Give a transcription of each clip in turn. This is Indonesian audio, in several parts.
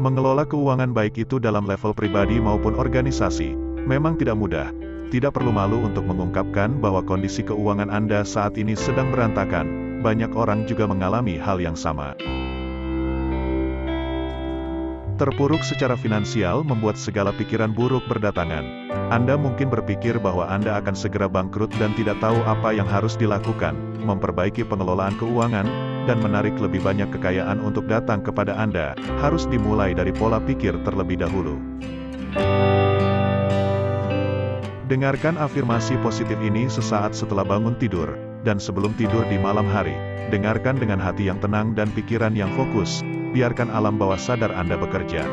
Mengelola keuangan baik itu dalam level pribadi maupun organisasi, memang tidak mudah. Tidak perlu malu untuk mengungkapkan bahwa kondisi keuangan Anda saat ini sedang berantakan. Banyak orang juga mengalami hal yang sama. Terpuruk secara finansial membuat segala pikiran buruk berdatangan. Anda mungkin berpikir bahwa Anda akan segera bangkrut dan tidak tahu apa yang harus dilakukan, memperbaiki pengelolaan keuangan, dan menarik lebih banyak kekayaan untuk datang kepada Anda, harus dimulai dari pola pikir terlebih dahulu. Dengarkan afirmasi positif ini sesaat setelah bangun tidur, dan sebelum tidur di malam hari. Dengarkan dengan hati yang tenang dan pikiran yang fokus. Biarkan alam bawah sadar Anda bekerja.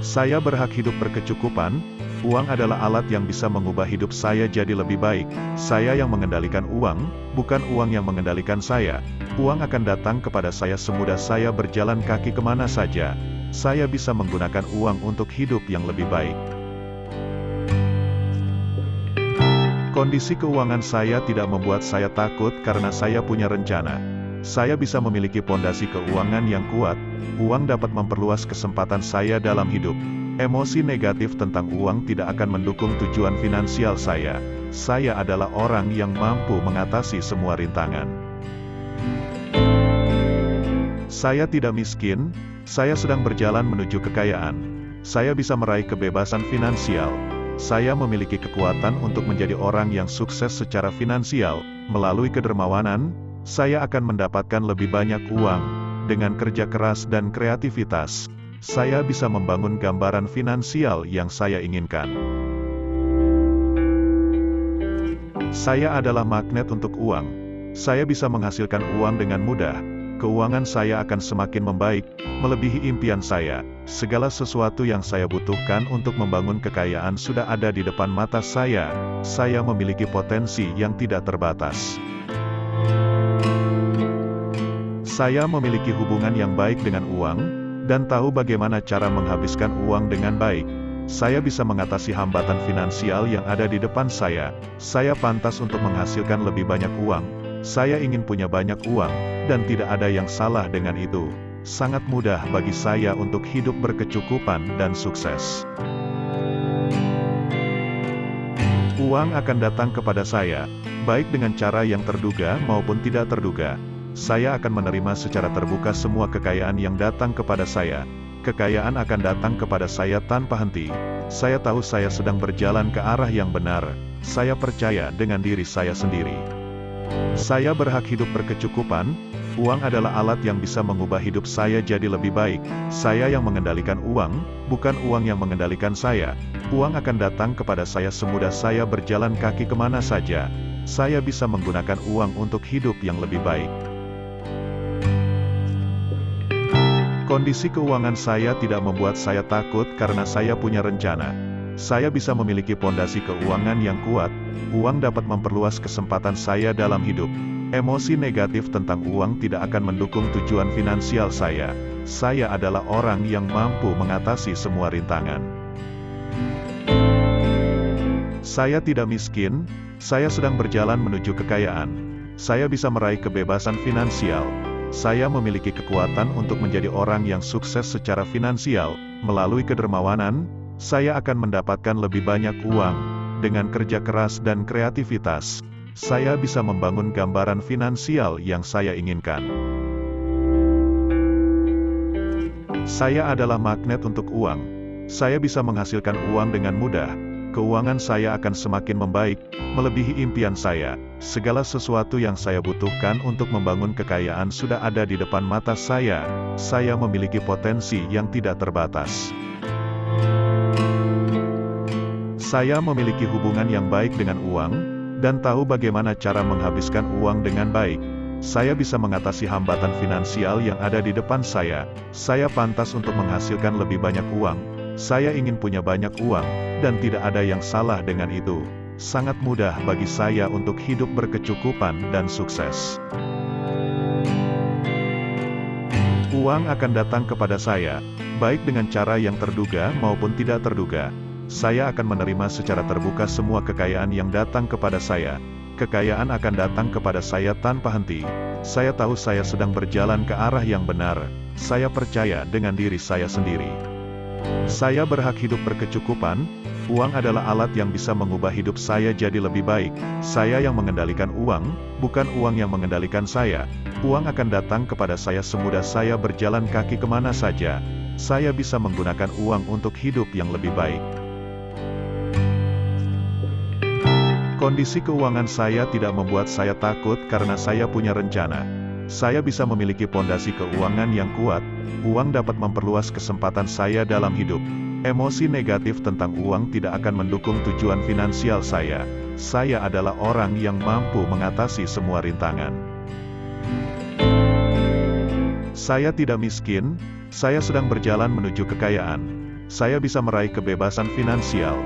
Saya berhak hidup berkecukupan. Uang adalah alat yang bisa mengubah hidup saya jadi lebih baik. Saya yang mengendalikan uang, bukan uang yang mengendalikan saya. Uang akan datang kepada saya semudah saya berjalan kaki kemana saja. Saya bisa menggunakan uang untuk hidup yang lebih baik. Kondisi keuangan saya tidak membuat saya takut karena saya punya rencana. Saya bisa memiliki pondasi keuangan yang kuat. Uang dapat memperluas kesempatan saya dalam hidup. Emosi negatif tentang uang tidak akan mendukung tujuan finansial saya. Saya adalah orang yang mampu mengatasi semua rintangan. Saya tidak miskin, saya sedang berjalan menuju kekayaan. Saya bisa meraih kebebasan finansial. Saya memiliki kekuatan untuk menjadi orang yang sukses secara finansial. Melalui kedermawanan, saya akan mendapatkan lebih banyak uang. Dengan kerja keras dan kreativitas, saya bisa membangun gambaran finansial yang saya inginkan. Saya adalah magnet untuk uang. Saya bisa menghasilkan uang dengan mudah. Keuangan saya akan semakin membaik, melebihi impian saya. Segala sesuatu yang saya butuhkan untuk membangun kekayaan sudah ada di depan mata saya. Saya memiliki potensi yang tidak terbatas. Saya memiliki hubungan yang baik dengan uang, dan tahu bagaimana cara menghabiskan uang dengan baik. Saya bisa mengatasi hambatan finansial yang ada di depan saya. Saya pantas untuk menghasilkan lebih banyak uang. Saya ingin punya banyak uang, dan tidak ada yang salah dengan itu. Sangat mudah bagi saya untuk hidup berkecukupan dan sukses. Uang akan datang kepada saya, baik dengan cara yang terduga maupun tidak terduga. Saya akan menerima secara terbuka semua kekayaan yang datang kepada saya. Kekayaan akan datang kepada saya tanpa henti. Saya tahu saya sedang berjalan ke arah yang benar. Saya percaya dengan diri saya sendiri. Saya berhak hidup berkecukupan. Uang adalah alat yang bisa mengubah hidup saya jadi lebih baik. Saya yang mengendalikan uang, bukan uang yang mengendalikan saya. Uang akan datang kepada saya semudah saya berjalan kaki kemana saja. Saya bisa menggunakan uang untuk hidup yang lebih baik. Kondisi keuangan saya tidak membuat saya takut karena saya punya rencana. Saya bisa memiliki pondasi keuangan yang kuat. Uang dapat memperluas kesempatan saya dalam hidup. Emosi negatif tentang uang tidak akan mendukung tujuan finansial saya. Saya adalah orang yang mampu mengatasi semua rintangan. Saya tidak miskin, saya sedang berjalan menuju kekayaan. Saya bisa meraih kebebasan finansial. Saya memiliki kekuatan untuk menjadi orang yang sukses secara finansial. Melalui kedermawanan, saya akan mendapatkan lebih banyak uang. Dengan kerja keras dan kreativitas, saya bisa membangun gambaran finansial yang saya inginkan. Saya adalah magnet untuk uang. Saya bisa menghasilkan uang dengan mudah. Keuangan saya akan semakin membaik, melebihi impian saya. Segala sesuatu yang saya butuhkan untuk membangun kekayaan sudah ada di depan mata saya. Saya memiliki potensi yang tidak terbatas. Saya memiliki hubungan yang baik dengan uang, dan tahu bagaimana cara menghabiskan uang dengan baik. Saya bisa mengatasi hambatan finansial yang ada di depan saya. Saya pantas untuk menghasilkan lebih banyak uang. Saya ingin punya banyak uang, dan tidak ada yang salah dengan itu. Sangat mudah bagi saya untuk hidup berkecukupan dan sukses. Uang akan datang kepada saya, baik dengan cara yang terduga maupun tidak terduga. Saya akan menerima secara terbuka semua kekayaan yang datang kepada saya. Kekayaan akan datang kepada saya tanpa henti. Saya tahu saya sedang berjalan ke arah yang benar. Saya percaya dengan diri saya sendiri. Saya berhak hidup berkecukupan. Uang adalah alat yang bisa mengubah hidup saya jadi lebih baik. Saya yang mengendalikan uang, bukan uang yang mengendalikan saya. Uang akan datang kepada saya semudah saya berjalan kaki kemana saja. Saya bisa menggunakan uang untuk hidup yang lebih baik. Kondisi keuangan saya tidak membuat saya takut karena saya punya rencana. Saya bisa memiliki pondasi keuangan yang kuat. Uang dapat memperluas kesempatan saya dalam hidup. Emosi negatif tentang uang tidak akan mendukung tujuan finansial saya. Saya adalah orang yang mampu mengatasi semua rintangan. Saya tidak miskin. Saya sedang berjalan menuju kekayaan. Saya bisa meraih kebebasan finansial.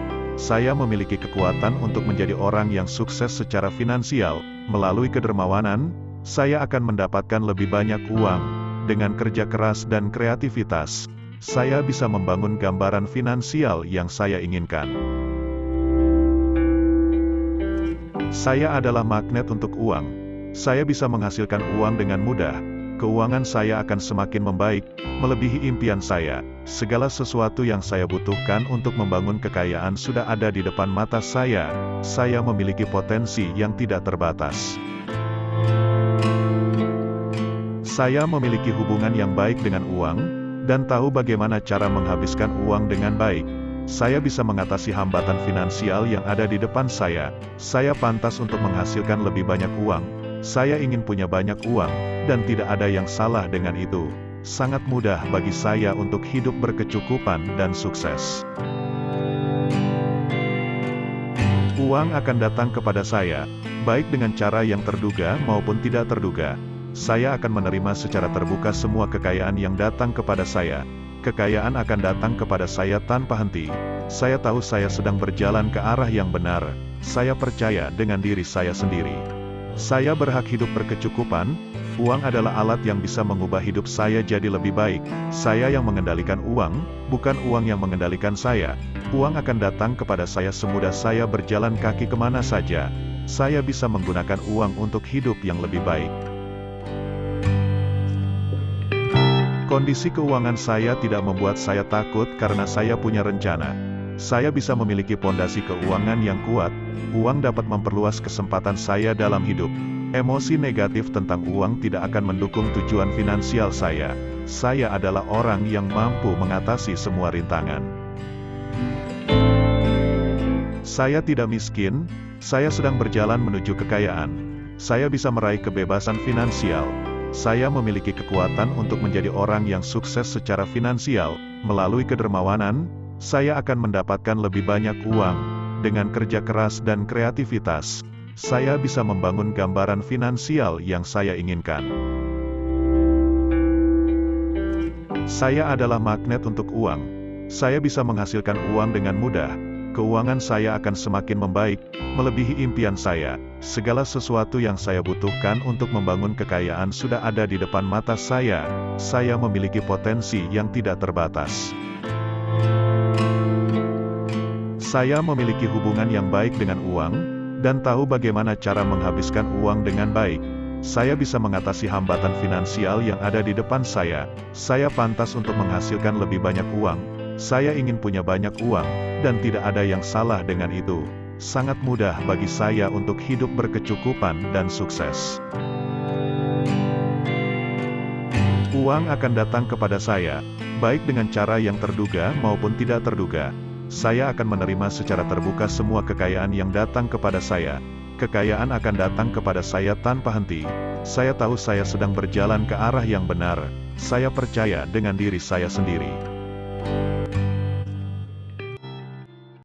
Saya memiliki kekuatan untuk menjadi orang yang sukses secara finansial. Melalui kedermawanan, saya akan mendapatkan lebih banyak uang. Dengan kerja keras dan kreativitas, saya bisa membangun gambaran finansial yang saya inginkan. Saya adalah magnet untuk uang. Saya bisa menghasilkan uang dengan mudah. Keuangan saya akan semakin membaik, melebihi impian saya. Segala sesuatu yang saya butuhkan untuk membangun kekayaan sudah ada di depan mata saya. Saya memiliki potensi yang tidak terbatas. Saya memiliki hubungan yang baik dengan uang, dan tahu bagaimana cara menghabiskan uang dengan baik. Saya bisa mengatasi hambatan finansial yang ada di depan saya. Saya pantas untuk menghasilkan lebih banyak uang. Saya ingin punya banyak uang, dan tidak ada yang salah dengan itu. Sangat mudah bagi saya untuk hidup berkecukupan dan sukses. Uang akan datang kepada saya, baik dengan cara yang terduga maupun tidak terduga. Saya akan menerima secara terbuka semua kekayaan yang datang kepada saya. Kekayaan akan datang kepada saya tanpa henti. Saya tahu saya sedang berjalan ke arah yang benar. Saya percaya dengan diri saya sendiri. Saya berhak hidup berkecukupan. Uang adalah alat yang bisa mengubah hidup saya jadi lebih baik. Saya yang mengendalikan uang, bukan uang yang mengendalikan saya. Uang akan datang kepada saya semudah saya berjalan kaki kemana saja. Saya bisa menggunakan uang untuk hidup yang lebih baik. Kondisi keuangan saya tidak membuat saya takut karena saya punya rencana. Saya bisa memiliki pondasi keuangan yang kuat. Uang dapat memperluas kesempatan saya dalam hidup. Emosi negatif tentang uang tidak akan mendukung tujuan finansial saya. Saya adalah orang yang mampu mengatasi semua rintangan. Saya tidak miskin. Saya sedang berjalan menuju kekayaan. Saya bisa meraih kebebasan finansial. Saya memiliki kekuatan untuk menjadi orang yang sukses secara finansial. Melalui kedermawanan, saya akan mendapatkan lebih banyak uang. Dengan kerja keras dan kreativitas, saya bisa membangun gambaran finansial yang saya inginkan. Saya adalah magnet untuk uang. Saya bisa menghasilkan uang dengan mudah. Keuangan saya akan semakin membaik, melebihi impian saya. Segala sesuatu yang saya butuhkan untuk membangun kekayaan sudah ada di depan mata saya. Saya memiliki potensi yang tidak terbatas. Saya memiliki hubungan yang baik dengan uang, dan tahu bagaimana cara menghabiskan uang dengan baik. Saya bisa mengatasi hambatan finansial yang ada di depan saya. Saya pantas untuk menghasilkan lebih banyak uang. Saya ingin punya banyak uang, dan tidak ada yang salah dengan itu. Sangat mudah bagi saya untuk hidup berkecukupan dan sukses. Uang akan datang kepada saya, baik dengan cara yang terduga maupun tidak terduga. Saya akan menerima secara terbuka semua kekayaan yang datang kepada saya. Kekayaan akan datang kepada saya tanpa henti. Saya tahu saya sedang berjalan ke arah yang benar. Saya percaya dengan diri saya sendiri.